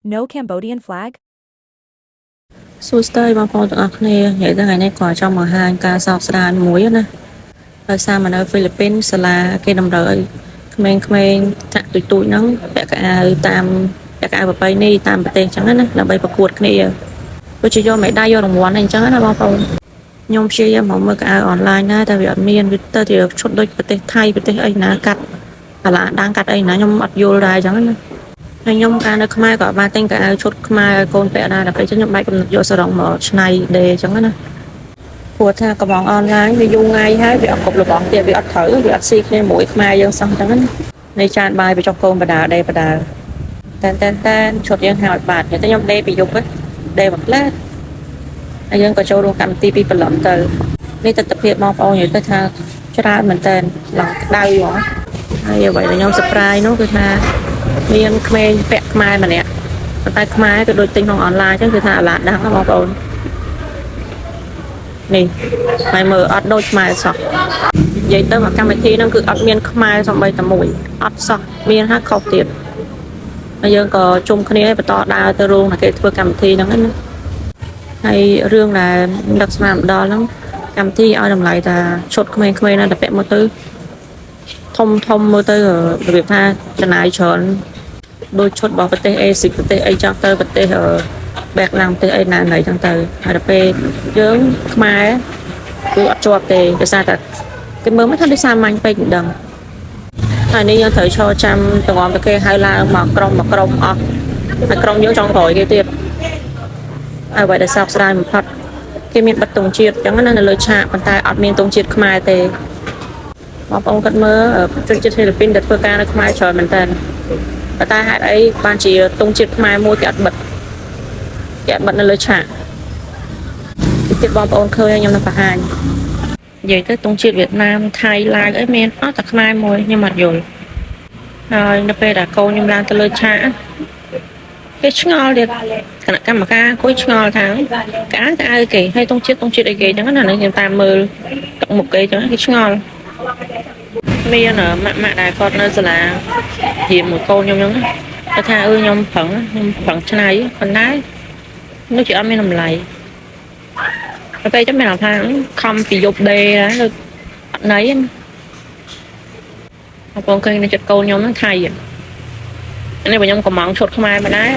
No Cambodian flag? សួស្តីបងប្អូនទាំងអស់គ្នានិយាយទៅថ្ងៃនេះក៏ចង់បង្ហាញការសោកស្ដាយមួយណាដោយសារមកនៅហ្វីលីពីនសាលាគេតម្រូវឲ្យក្មេងៗចាក់ទូចហ្នឹងពាក់កៅអៅតាមពាក់កៅអៅប្រពៃណីតាមប្រទេសអញ្ចឹងណាដើម្បីប្រកួតគ្នាដូចជាយកមេដាយយករង្វាន់អីអញ្ចឹងណាបងប្អូនខ្ញុំព្យាយាមមកមើលកៅអៅអនឡាញណាតែវាអត់មានវាទៅជាឈុតដូចប្រទេសថៃប្រទេសអីណាកាត់អាឡាដាងកាត់អីណាខ្ញុំអត់យល់ដែរអញ្ចឹងណាហើយខ្ញុំកាលនៅខ្មែរក៏បានទិញកៅអៅឈុតខ្មែរឲ្យកូនពាក់ដែរតែពេលខ្ញុំបាច់កំណត់យកសរងមកឆ្នៃដេរអញ្ចឹងណាព្រោះថាកំងអនឡាញវាយូរថ្ងៃហើយវាអត់គ្រប់របស់ទៀតវាអត់ត្រូវវាអត់ស៊ីគ្នាមួយខ្មែរយើងសោះអញ្ចឹងណានៃចានបាយវាចុះកូនបដាដេរបដាតែនឈុតយើងហៅឲ្យបាត់តែខ្ញុំដេរពីយប់ដេរមួយផ្លែហើយយើងក៏ចូលរួមកម្មវិធីពីព្រលឹមទៅនេះទស្សនវិជ្ជាបងប្អូននិយាយទៅថាច្រើនមែនតើឡើងក្តៅហ្មងហើយអ្វីដែលខ្ញុំ surprise នោះគឺថាមានក្មេងពាក់ខ្មែរម្នាក់ប៉ុន្តែខ្មែរក៏ដូចទិញក្នុងអនឡាញអញ្ចឹងគឺថាអាឡាដាំងបងប្អូននេះហើយមើលអត់ដូចខ្មែរសោះនិយាយទៅមកកម្មវិធីហ្នឹងគឺអត់មានខ្មែរសំបីតែមួយអត់សោះមានហើយខុសទៀតហើយយើងក៏ជុំគ្នាបន្តដើរទៅរោងតែគេធ្វើកម្មវិធីហ្នឹងណាហើយរឿងដែលដឹកស្នាមដល់ហ្នឹងកម្មវិធីឲ្យតម្លៃថាឈុតក្មេងៗណាតែពាក់មកទៅធំមើលទៅរបៀបថាចំណាយច្រើនដូចឈុតរបស់ប្រទេសអេស៊ីប្រទេសអីចង់ទៅប្រទេសបែកឡាំងប្រទេសអីណាណីចឹងទៅហើយដល់ពេលយើងខ្មែរគឺអត់ជាប់ទេដោយសារតែគេមើលមិនថាដូចសាមញ្ញពេកមិនដឹងហើយនេះយើងត្រូវឈរចាំតងំតែគេហៅឡើងមកក្រុមអស់ហើយក្រុមយើងចង់ក្រោយគេទៀតហើយបើដែលសោកស្ដាយបំផុតគេមានបិទទង់ជាតិចឹងណានៅលើឆាកប៉ុន្តែអត់មានទង់ជាតិខ្មែរទេបងប្អូនគាត់មើលជនជាតិហ្វីលីពីនដែលធ្វើការនៅខ្មែរច្រើនមែនតើប៉ុន្តែហេតុអីបានជាទង់ជាតិខ្មែរមួយគេអត់បិទនៅលើឆាកទៀតបងប្អូនឃើញខ្ញុំនឹងបង្ហាញនិយាយទៅទង់ជាតិវៀតណាមថៃឡាវអីមានអត់តែខ្មែរមួយខ្ញុំអត់យល់ហើយនៅពេលដែលកូនខ្ញុំឡើងទៅលើឆាកគេឆ្ងល់ទៀតគណៈកម្មការអង្គុយឆ្ងល់ថាកៅអៅគេហើយទង់ជាតិអីគេចឹងណាខ្ញុំតាមមើលទឹកមុខគេចឹងគេឆ្ងល់មានម៉ាក់ដែលគាត់នៅសាលារៀនមួយកូនខ្ញុំហ្នឹងគាត់ថាខ្ញុំប្រឹងឆ្នៃប៉ុន្តែនោះជាអត់មានតម្លៃតែពេលចាំមានអារម្មណ៍ថាខំពីយប់ដេរទៅអត់ណៃបងប្អូនឃើញនៅចិត្តកូនខ្ញុំហ្នឹងថៃនេះបើខ្ញុំកំងឈុតខ្មែរមកដែរ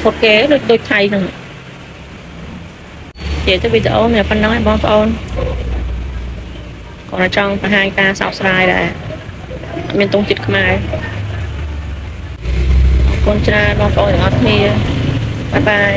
ឈុតគេដូចថៃហ្នឹងនិយាយទៅវីដេអូមានប៉ុណ្ណឹងឯងបងប្អូនគាត់ចង់បង្ហាញការសោកស្ដាយដែរអត់មានទង់ជាតិខ្មែរអរគុណច្រើនបងប្អូនទាំងអស់គ្នាបាយបាយ